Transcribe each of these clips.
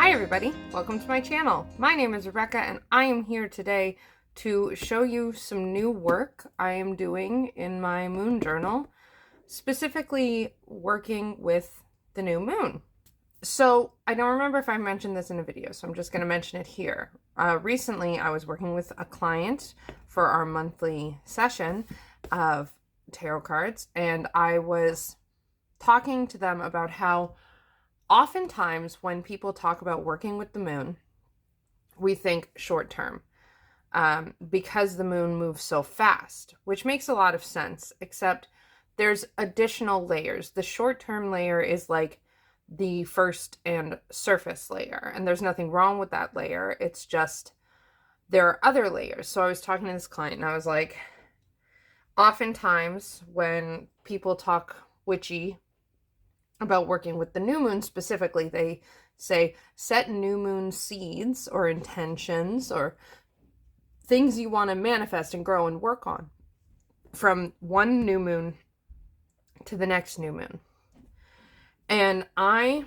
Hi everybody, welcome to my channel. My name is Rebecca and I am here today to show you some new work I am doing in my moon journal, specifically working with the new moon. So I don't remember if I mentioned this in a video, so I'm just going to mention it here. Recently I was working with a client for our monthly session of tarot cards, and I was talking to them about how oftentimes when people talk about working with the moon, we think short term because the moon moves so fast, which makes a lot of sense, except there's additional layers. The short term layer is like the first and surface layer, and there's nothing wrong with that layer. It's just there are other layers. So I was talking to this client and I was like, oftentimes when people talk witchy about working with the new moon specifically, they say set new moon seeds or intentions or things you want to manifest and grow and work on from one new moon to the next new moon. And I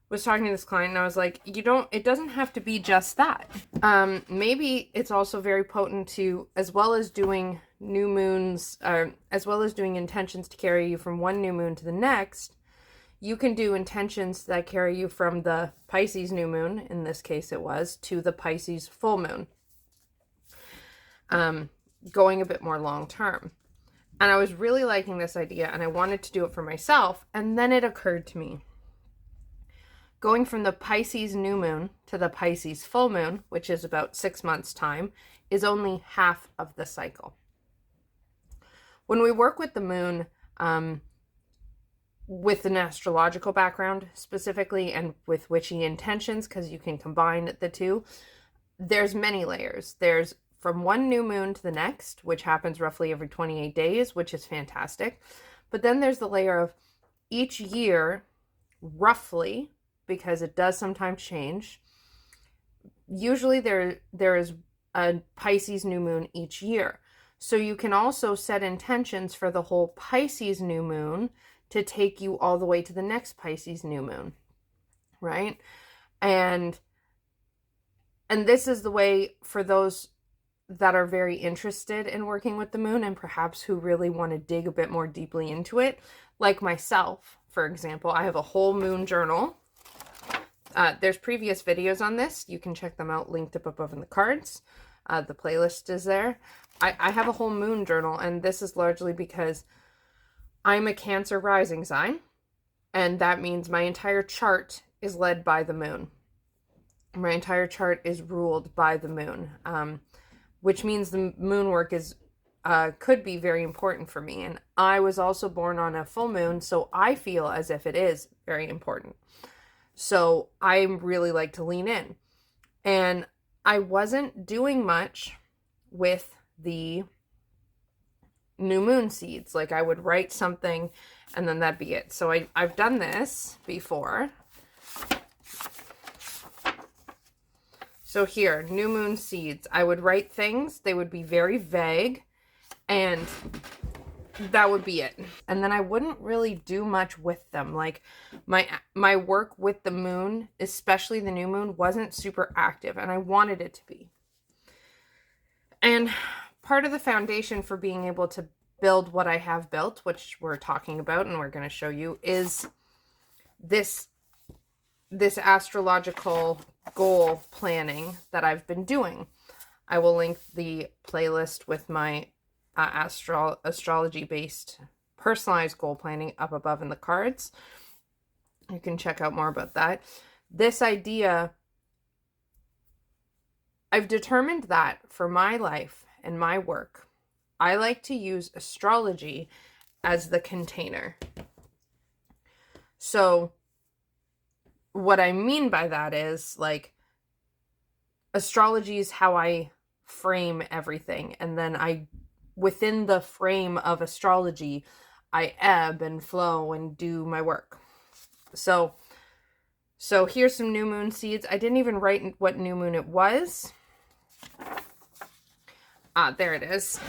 was talking to this client and I was like, it doesn't have to be just that. Maybe it's also very potent to, as well as doing new moons, as well as doing intentions to carry you from one new moon to the next, you can do intentions that carry you from the Pisces new moon, in this case it was, to the Pisces full moon, going a bit more long term. And I was really liking this idea and I wanted to do it for myself. And then it occurred to me, going from the Pisces new moon to the Pisces full moon, which is about 6 months' time, is only half of the cycle. When we work with the moon, with an astrological background specifically, and with witchy intentions, because you can combine the two, there's many layers. There's from one new moon to the next, which happens roughly every 28 days, which is fantastic. But then there's the layer of each year, roughly, because it does sometimes change. Usually there is a Pisces new moon each year. So you can also set intentions for the whole Pisces new moon to take you all the way to the next Pisces new moon, right? And this is the way for those that are very interested in working with the moon and perhaps who really want to dig a bit more deeply into it. Like myself, for example, I have a whole moon journal. There's previous videos on this. You can check them out, linked up above in the cards. The playlist is there. I have a whole moon journal, and this is largely because I'm a Cancer rising sign, and that means my entire chart is led by the moon. My entire chart is ruled by the moon, which means the moon work is could be very important for me. And I was also born on a full moon, so I feel as if it is very important. So I really like to lean in. And I wasn't doing much with the new moon seeds. Like I would write something and then that'd be it. So I've done this before. So here, new moon seeds. I would write things. They would be very vague and that would be it. And then I wouldn't really do much with them. Like my work with the moon, especially the new moon, wasn't super active and I wanted it to be. And part of the foundation for being able to build what I have built, which we're talking about and we're going to show you, is this astrological goal planning that I've been doing. I will link the playlist with my astrology-based personalized goal planning up above in the cards. You can check out more about that. This idea, I've determined that for my life and my work, I like to use astrology as the container. So what I mean by that is, like, astrology is how I frame everything, and then within the frame of astrology, I ebb and flow and do my work. So here's some new moon seeds. I didn't even write what new moon it was. There it is.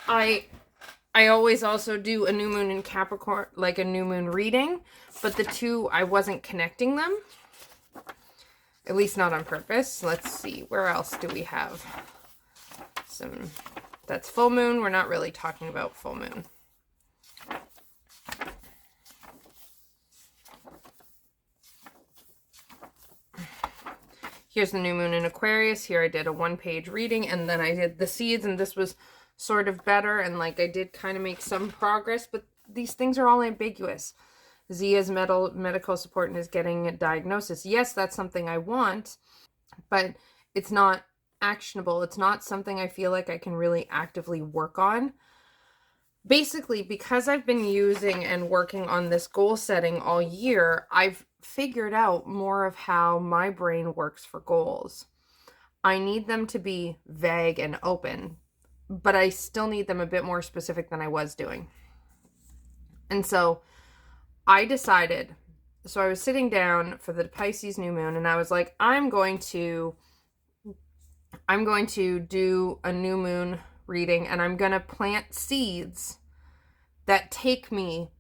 I I always also do a new moon in Capricorn, like a new moon reading, but the two, I wasn't connecting them. At least not on purpose. Let's see, where else do we have some, that's full moon. We're not really talking about full moon. Here's the new moon in Aquarius. Here I did a 1-page reading, and then I did the seeds, and this was sort of better, and like I did kind of make some progress, but these things are all ambiguous. Zia's medical support and is getting a diagnosis. Yes, that's something I want, but it's not actionable. It's not something I feel like I can really actively work on. Basically, because I've been using and working on this goal setting all year, I've figured out more of how my brain works for goals. I need them to be vague and open, but I still need them a bit more specific than I was doing. And so I decided, so I was sitting down for the Pisces new moon, and I was like, I'm going to do a new moon reading, and I'm going to plant seeds that take me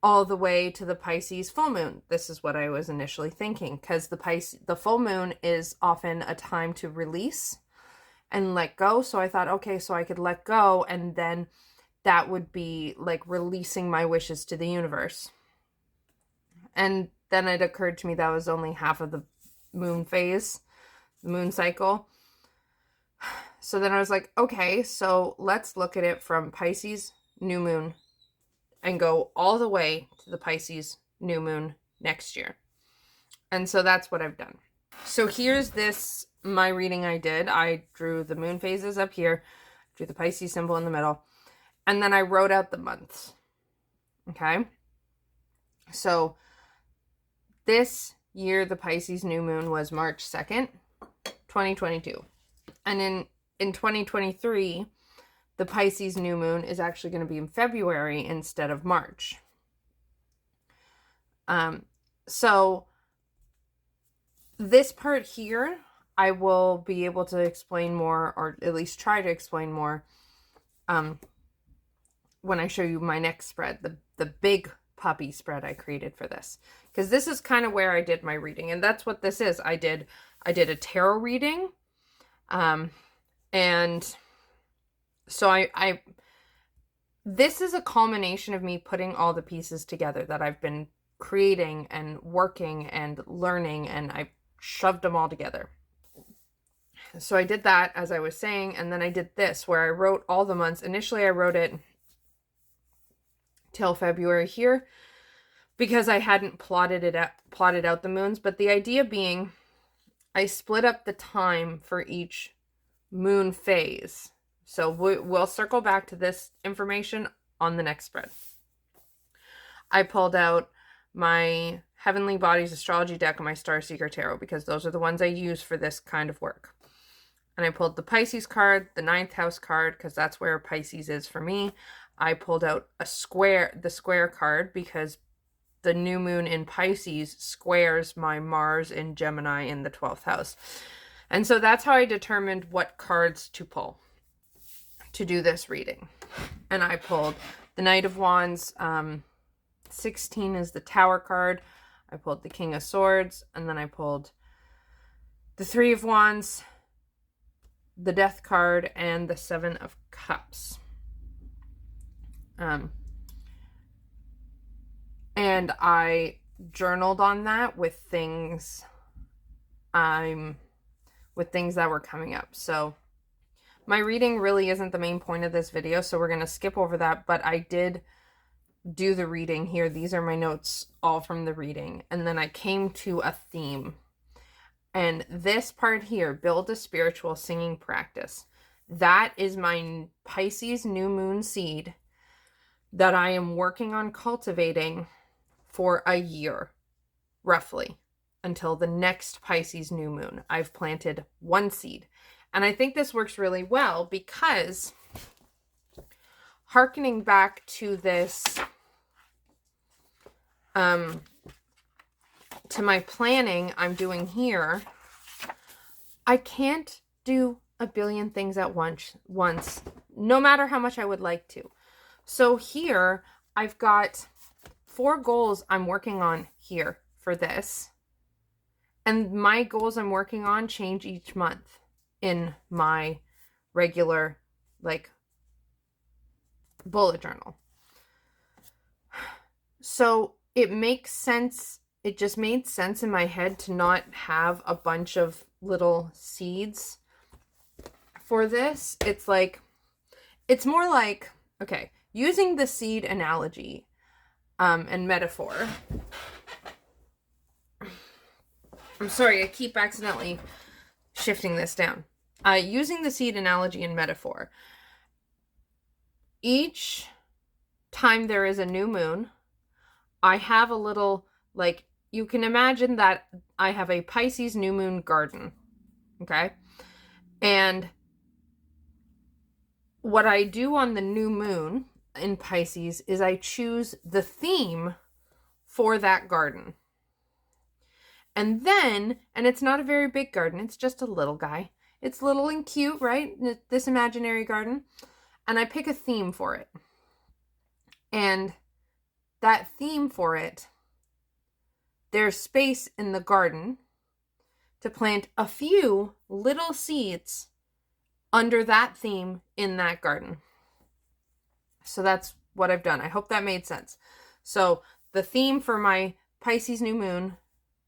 all the way to the Pisces full moon. This is what I was initially thinking, because the full moon is often a time to release and let go. So I thought, okay, so I could let go, and then that would be like releasing my wishes to the universe. And then it occurred to me that was only half of the moon phase, the moon cycle. So then I was like, okay, so let's look at it from Pisces new moon and go all the way to the Pisces new moon next year. And so that's what I've done. So here's my reading I did. I drew the moon phases up here, drew the Pisces symbol in the middle, and then I wrote out the months. Okay? So this year, the Pisces new moon was March 2nd, 2022. And in 2023, the Pisces new moon is actually going to be in February instead of March. So this part here, I will be able to explain more, or at least try to explain more, when I show you my next spread, the big puppy spread I created for this. Because this is kind of where I did my reading, and that's what this is. I did a tarot reading, and so this is a culmination of me putting all the pieces together that I've been creating and working and learning, and I shoved them all together. So I did that, as I was saying, and then I did this where I wrote all the months. Initially, I wrote it till February here because I hadn't plotted out the moons, but the idea being I split up the time for each moon phase. So we'll circle back to this information on the next spread. I pulled out my Heavenly Bodies Astrology deck and my Star Seeker Tarot because those are the ones I use for this kind of work. And I pulled the Pisces card, the 9th house card, because that's where Pisces is for me. I pulled out the square card, because the new moon in Pisces squares my Mars in Gemini in the 12th house. And so that's how I determined what cards to pull to do this reading. And I pulled the Knight of Wands. 16 is the Tower card. I pulled the King of Swords, and then I pulled the Three of Wands, the Death card, and the Seven of Cups. And I journaled on that with things that were coming up. So my reading really isn't the main point of this video, so we're going to skip over that, but I did do the reading here. These are my notes all from the reading. And then I came to a theme. And this part here, build a spiritual singing practice. That is my Pisces new moon seed that I am working on cultivating for a year, roughly, until the next Pisces new moon. I've planted one seed. And I think this works really well because, hearkening back to this, to my planning I'm doing here, I can't do a billion things at once no matter how much I would like to. So here I've got 4 goals I'm working on here for this. And my goals I'm working on change each month in my regular, like, bullet journal. So it makes sense. It just made sense in my head to not have a bunch of little seeds for this. It's like, it's more like, okay, using the seed analogy and metaphor. I'm sorry, I keep accidentally shifting this down. Using the seed analogy and metaphor. Each time there is a new moon, I have a little, like, you can imagine that I have a Pisces new moon garden. Okay? And what I do on the new moon in Pisces is I choose the theme for that garden. And then, and it's not a very big garden, it's just a little guy. It's little and cute, right? This imaginary garden. And I pick a theme for it. And that theme for it, there's space in the garden to plant a few little seeds under that theme in that garden. So that's what I've done. I hope that made sense. So the theme for my Pisces new moon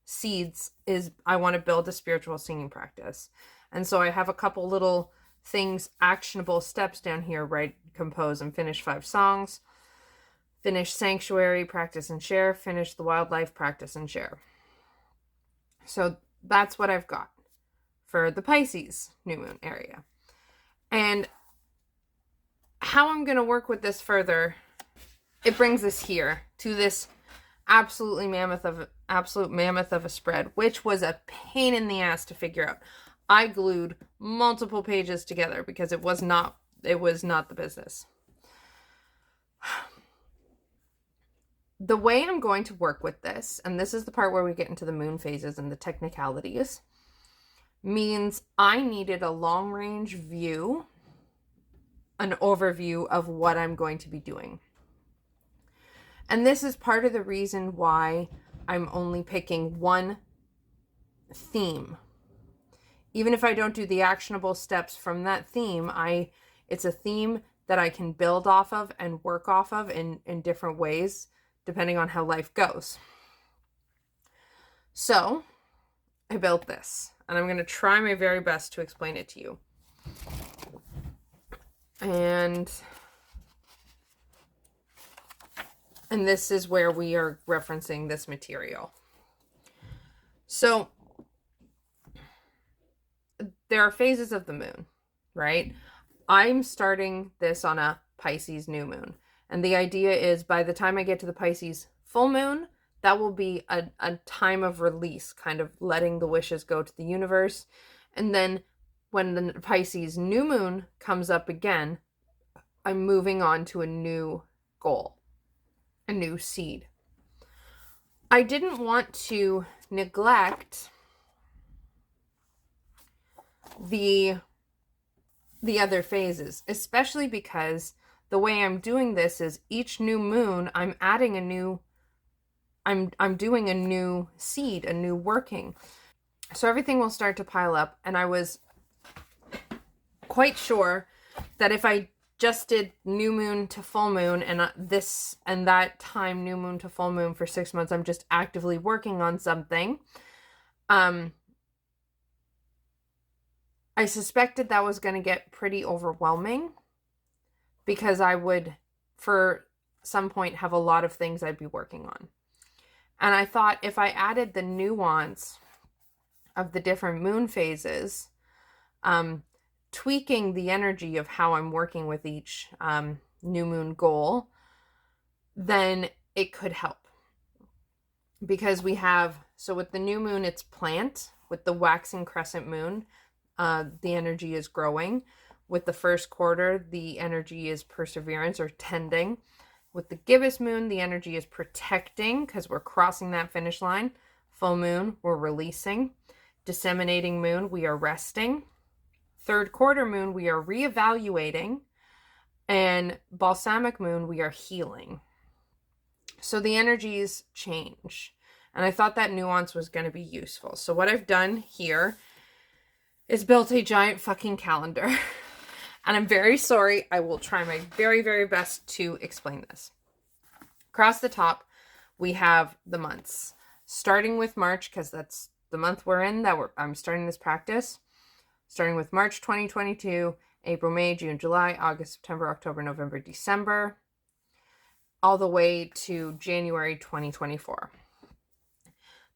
seeds is I want to build a spiritual singing practice. And so I have a couple little things, actionable steps down here, write, compose, and finish 5 songs. Finish sanctuary, practice and share. Finish the wildlife, practice and share. So that's what I've got for the Pisces new moon area. And how I'm going to work with this further, it brings us here to this absolute mammoth of a spread, which was a pain in the ass to figure out. I glued multiple pages together because it was not the business. The way I'm going to work with this, and this is the part where we get into the moon phases and the technicalities, means I needed a long range view, an overview of what I'm going to be doing. And this is part of the reason why I'm only picking one theme. Even if I don't do the actionable steps from that theme, it's a theme that I can build off of and work off of in different ways, depending on how life goes. So I built this, and I'm going to try my very best to explain it to you. And this is where we are referencing this material. So there are phases of the moon, right? I'm starting this on a Pisces new moon. And the idea is by the time I get to the Pisces full moon, that will be a time of release, kind of letting the wishes go to the universe. And then when the Pisces new moon comes up again, I'm moving on to a new goal, a new seed. I didn't want to neglect the other phases, especially because the way I'm doing this is each new moon, I'm adding a new, I'm doing a new seed, a new working. So everything will start to pile up. And I was quite sure that if I just did new moon to full moon and this and that time, new moon to full moon for 6 months, I'm just actively working on something. I suspected that was going to get pretty overwhelming because I would, for some point, have a lot of things I'd be working on. And I thought if I added the nuance of the different moon phases, tweaking the energy of how I'm working with each new moon goal, then it could help. Because we have, so with the new moon, it's plant. With the waxing crescent moon, the energy is growing. With the first quarter, the energy is perseverance or tending. With the gibbous moon, the energy is protecting because we're crossing that finish line. Full moon, we're releasing. Disseminating moon, we are resting. Third quarter moon, we are reevaluating. And balsamic moon, we are healing. So the energies change. And I thought that nuance was going to be useful. So what I've done here is built a giant fucking calendar. And I'm very sorry. I will try my very, very best to explain this. Across the top, we have the months. Starting with March, because that's the month we're in, I'm starting this practice. Starting with March 2022, April, May, June, July, August, September, October, November, December, all the way to January 2024.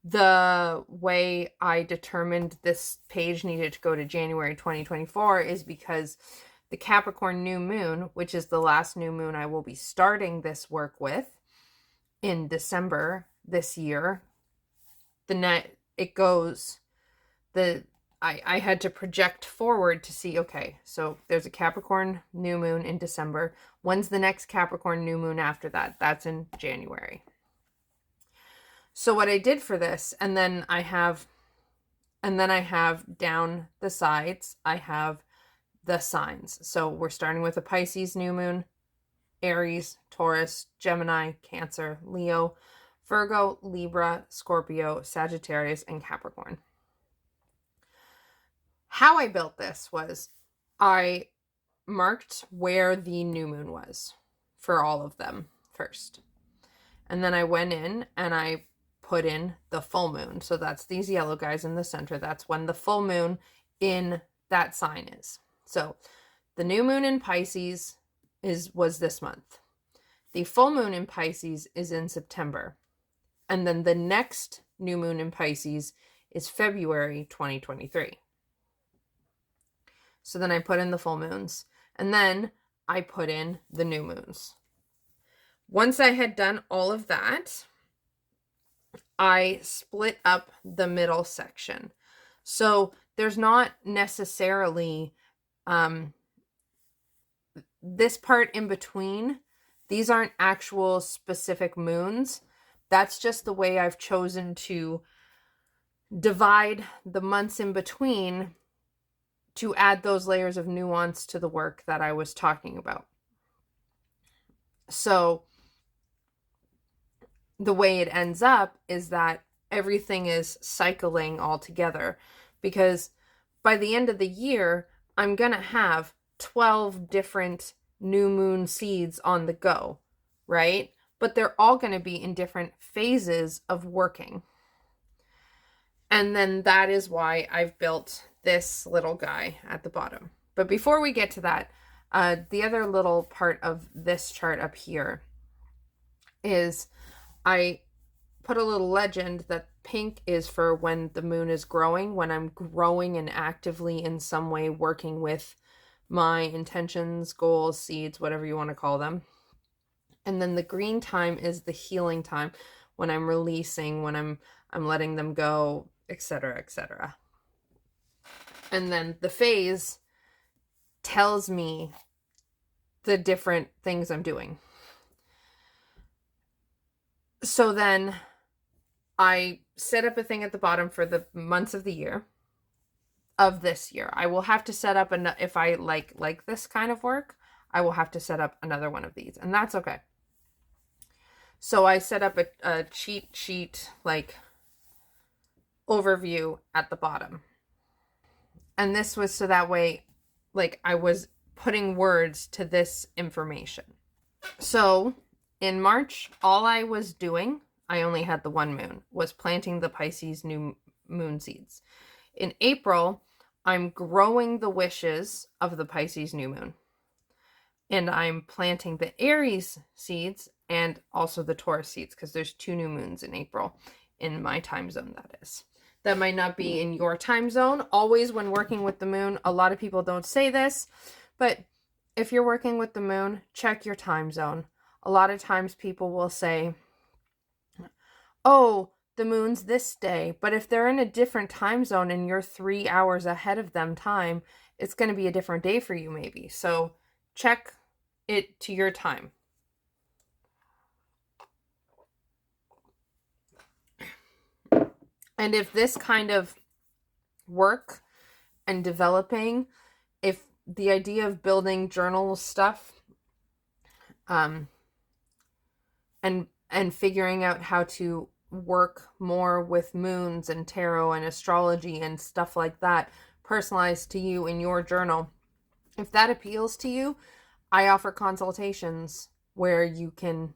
The way I determined this page needed to go to January 2024 is because the Capricorn new moon, which is the last new moon I will be starting this work with in December this year, I had to project forward to see, okay, so there's a Capricorn new moon in December. When's the next Capricorn new moon after that? That's in January. So what I did for this, and then I have down the sides, I have the signs. So we're starting with a Pisces new moon, Aries, Taurus, Gemini, Cancer, Leo, Virgo, Libra, Scorpio, Sagittarius, and Capricorn. How I built this was I marked where the new moon was for all of them first. And then I went in and I put in the full moon. So that's these yellow guys in the center. That's when the full moon in that sign is. So the new moon in Pisces was this month. The full moon in Pisces is in September. And then the next new moon in Pisces is February 2023. So then I put in the full moons. And then I put in the new moons. Once I had done all of that, I split up the middle section. So there's not necessarily this part in between. These aren't actual specific moons. That's just the way I've chosen to divide the months in between to add those layers of nuance to the work that I was talking about. So the way it ends up is that everything is cycling all together, because by the end of the year, I'm going to have 12 different new moon seeds on the go, right? But they're all going to be in different phases of working. And then that is why I've built this little guy at the bottom. But before we get to that, the other little part of this chart up here is I put a little legend that pink is for when the moon is growing, when I'm growing and actively in some way working with my intentions, goals, seeds, whatever you want to call them. And then the green time is the healing time, when I'm releasing, when I'm letting them go, etc., etc. And then the phase tells me the different things I'm doing. So then I set up a thing at the bottom for the months of the year of this year. I will have to set up if I like this kind of work, I will have to set up another one of these, and that's okay. So I set up a cheat sheet like overview at the bottom. And this was so that way like I was putting words to this information. So in March, all I was doing, I only had the one moon, was planting the Pisces new moon seeds. In April, I'm growing the wishes of the Pisces new moon. And I'm planting the Aries seeds and also the Taurus seeds, because there's 2 new moons in April in my time zone, that is. That might not be in your time zone. Always when working with the moon, a lot of people don't say this, but if you're working with the moon, check your time zone. A lot of times people will say, oh, the moon's this day, but if they're in a different time zone and you're 3 hours ahead of them time, it's going to be a different day for you maybe. So check it to your time. And if this kind of work and developing, if the idea of building journal stuff Um, and figuring out how to work more with moons and tarot and astrology and stuff like that, personalized to you in your journal. If that appeals to you, I offer consultations where you can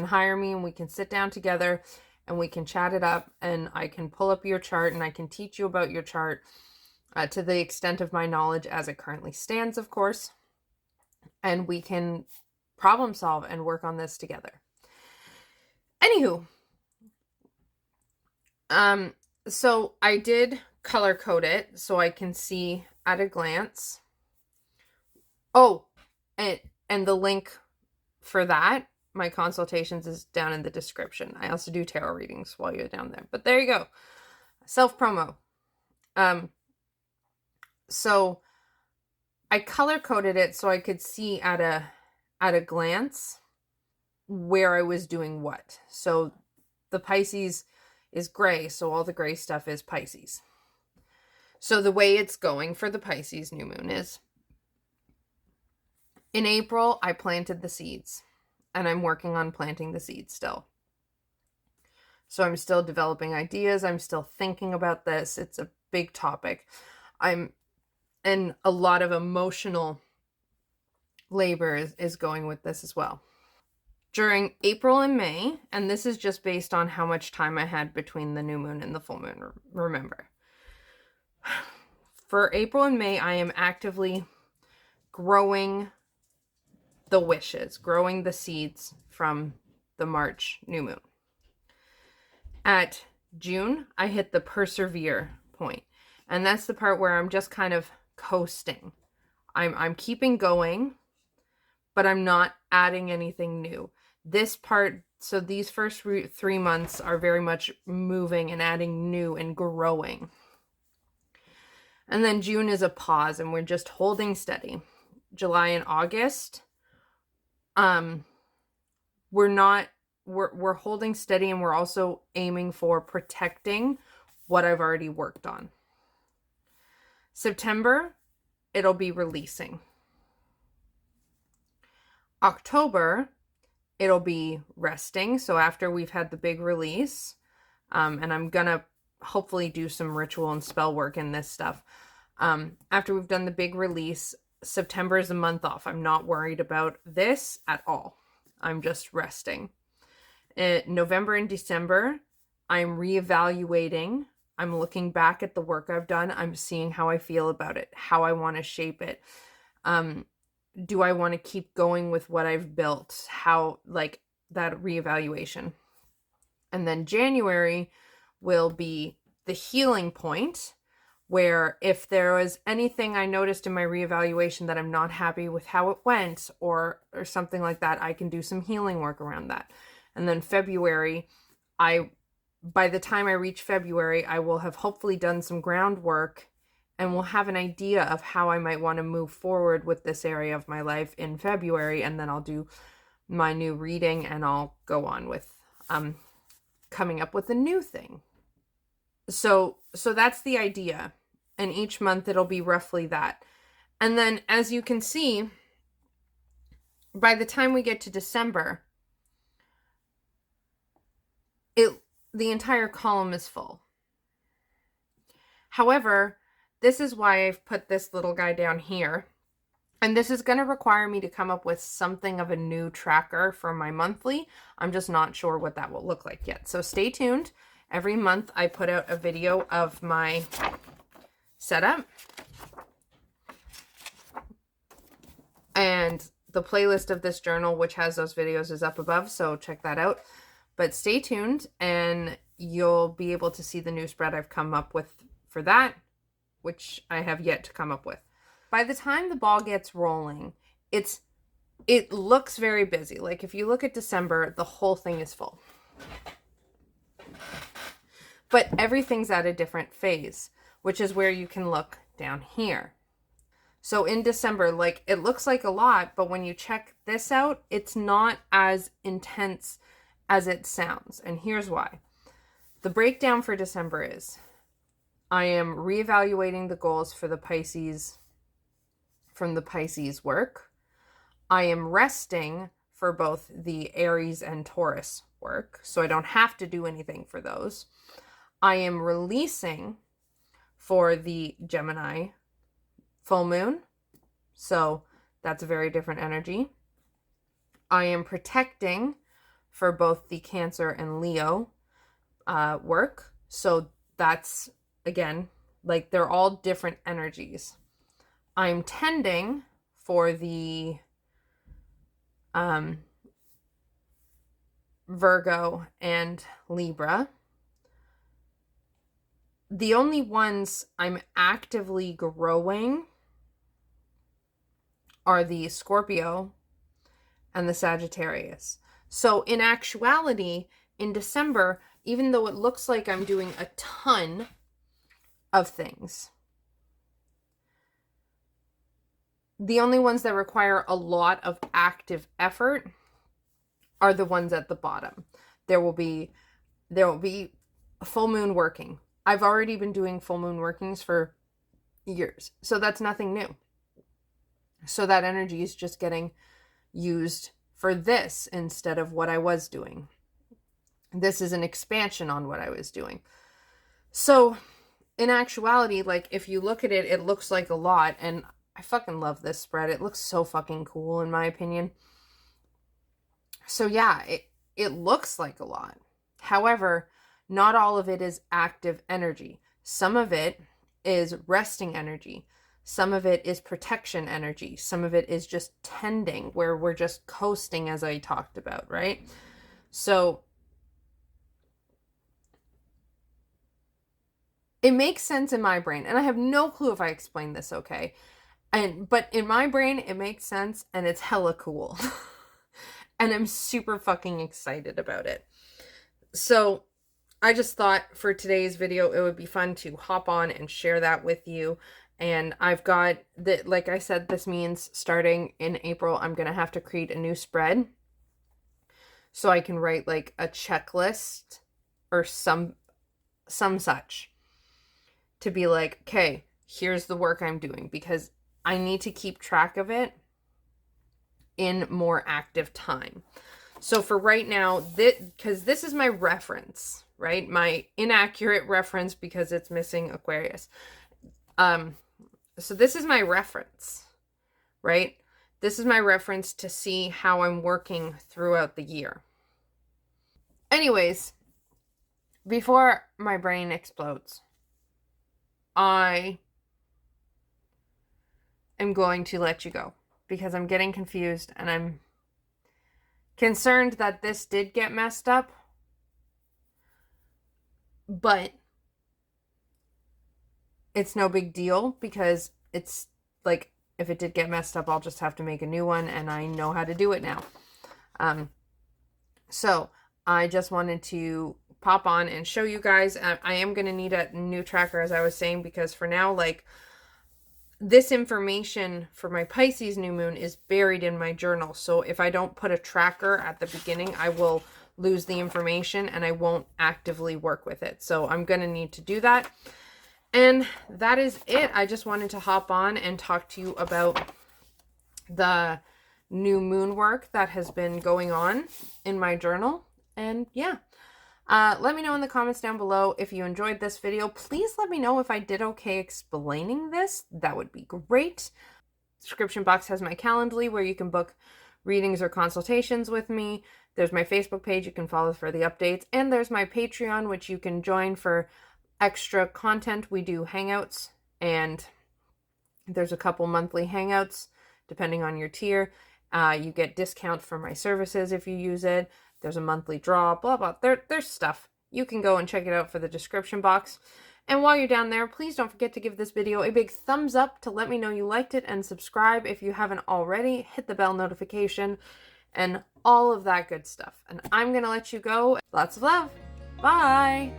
hire me and we can sit down together and we can chat it up, and I can pull up your chart and I can teach you about your chart to the extent of my knowledge as it currently stands, of course, and we can problem solve and work on this together. Anywho, so I did color code it so I can see at a glance. Oh, and the link for that, my consultations, is down in the description. I also do tarot readings while you're down there. But there you go. Self-promo. So I color coded it so I could see at a glance where I was doing what. So the Pisces is gray, so all the gray stuff is Pisces. So the way it's going for the Pisces new moon is, in April, I planted the seeds, and I'm working on planting the seeds still. So I'm still developing ideas. I'm still thinking about this. It's a big topic. And a lot of emotional labor is going with this as well. During April and May, and this is just based on how much time I had between the new moon and the full moon, remember. For April and May, I am actively growing the wishes, growing the seeds from the March new moon. At June, I hit the persevere point, and that's the part where I'm just kind of coasting. I'm keeping going, but I'm not adding anything new. This part, so these first 3 months are very much moving and adding new and growing. And then June is a pause, and we're just holding steady. July and August, we're holding steady, and we're also aiming for protecting what I've already worked on. September, it'll be releasing. October, it'll be resting. So after we've had the big release, and I'm gonna hopefully do some ritual and spell work in this stuff. After we've done the big release, September is a month off. I'm not worried about this at all. I'm just resting. November and December, I'm reevaluating. I'm looking back at the work I've done. I'm seeing how I feel about it, how I want to shape it. Do I want to keep going with what I've built? How, like, that reevaluation. And then January will be the healing point, where if there was anything I noticed in my reevaluation that I'm not happy with how it went, or something like that, I can do some healing work around that. And then February, by the time I reach February, I will have hopefully done some groundwork and will have an idea of how I might want to move forward with this area of my life in February. And then I'll do my new reading, and I'll go on with coming up with a new thing. So that's the idea. And each month it'll be roughly that. And then, as you can see, by the time we get to December, the entire column is full. However, this is why I've put this little guy down here. And this is going to require me to come up with something of a new tracker for my monthly. I'm just not sure what that will look like yet. So stay tuned. Every month I put out a video of my setup. And the playlist of this journal, which has those videos, is up above. So check that out. But stay tuned, and you'll be able to see the new spread I've come up with for that, which I have yet to come up with. By the time the ball gets rolling, it looks very busy. Like, if you look at December, the whole thing is full. But everything's at a different phase, which is where you can look down here. So in December, like, it looks like a lot, but when you check this out, it's not as intense as it sounds. And here's why. The breakdown for December is, I am reevaluating the goals for the Pisces, from the Pisces work. I am resting for both the Aries and Taurus work, so I don't have to do anything for those. I am releasing for the Gemini full moon, so that's a very different energy. I am protecting for both the Cancer and Leo work, so that's, again, like they're all different energies. I'm tending for the Virgo and Libra. The only ones I'm actively growing are the Scorpio and the Sagittarius. So in actuality, in December, even though it looks like I'm doing a ton of things, the only ones that require a lot of active effort are the ones at the bottom. There will be full moon working. I've already been doing full moon workings for years, so that's nothing new. So that energy is just getting used for this instead of what I was doing. This is an expansion on what I was doing. So in actuality, like if you look at it, it looks like a lot, and I fucking love this spread. It looks so fucking cool in my opinion. So yeah, it looks like a lot. However, not all of it is active energy. Some of it is resting energy. Some of it is protection energy. Some of it is just tending, where we're just coasting, as I talked about, right? So it makes sense in my brain, and I have no clue if I explained this okay. But in my brain, it makes sense, and it's hella cool. And I'm super fucking excited about it. So I just thought for today's video, it would be fun to hop on and share that with you. And I've got that, like I said, this means starting in April, I'm going to have to create a new spread so I can write like a checklist or some such to be like, okay, here's the work I'm doing, because I need to keep track of it in more active time. So for right now, because this is my reference, right? My inaccurate reference because it's missing Aquarius. So this is my reference, right? This is my reference to see how I'm working throughout the year. Anyways, before my brain explodes, I am going to let you go because I'm getting confused and I'm concerned that this did get messed up. But it's no big deal, because it's like, if it did get messed up, I'll just have to make a new one, and I know how to do it now. So I just wanted to pop on and show you guys. I am going to need a new tracker, as I was saying, because for now, like, this information for my Pisces new moon is buried in my journal. So if I don't put a tracker at the beginning, I will lose the information and I won't actively work with it. So I'm going to need to do that. And that is it. I just wanted to hop on and talk to you about the new moon work that has been going on in my journal. And yeah, let me know in the comments down below if you enjoyed this video. Please let me know if I did okay explaining this. That would be great. Description box has my Calendly where you can book readings or consultations with me. There's my Facebook page you can follow for the updates. And there's my Patreon, which you can join for extra content. We do hangouts, and there's a couple monthly hangouts depending on your tier. You get discount for my services if you use it. There's a monthly draw, blah, blah. There's stuff. You can go and check it out for the description box. And while you're down there, please don't forget to give this video a big thumbs up to let me know you liked it, and subscribe if you haven't already. Hit the bell notification and all of that good stuff. And I'm going to let you go. Lots of love. Bye.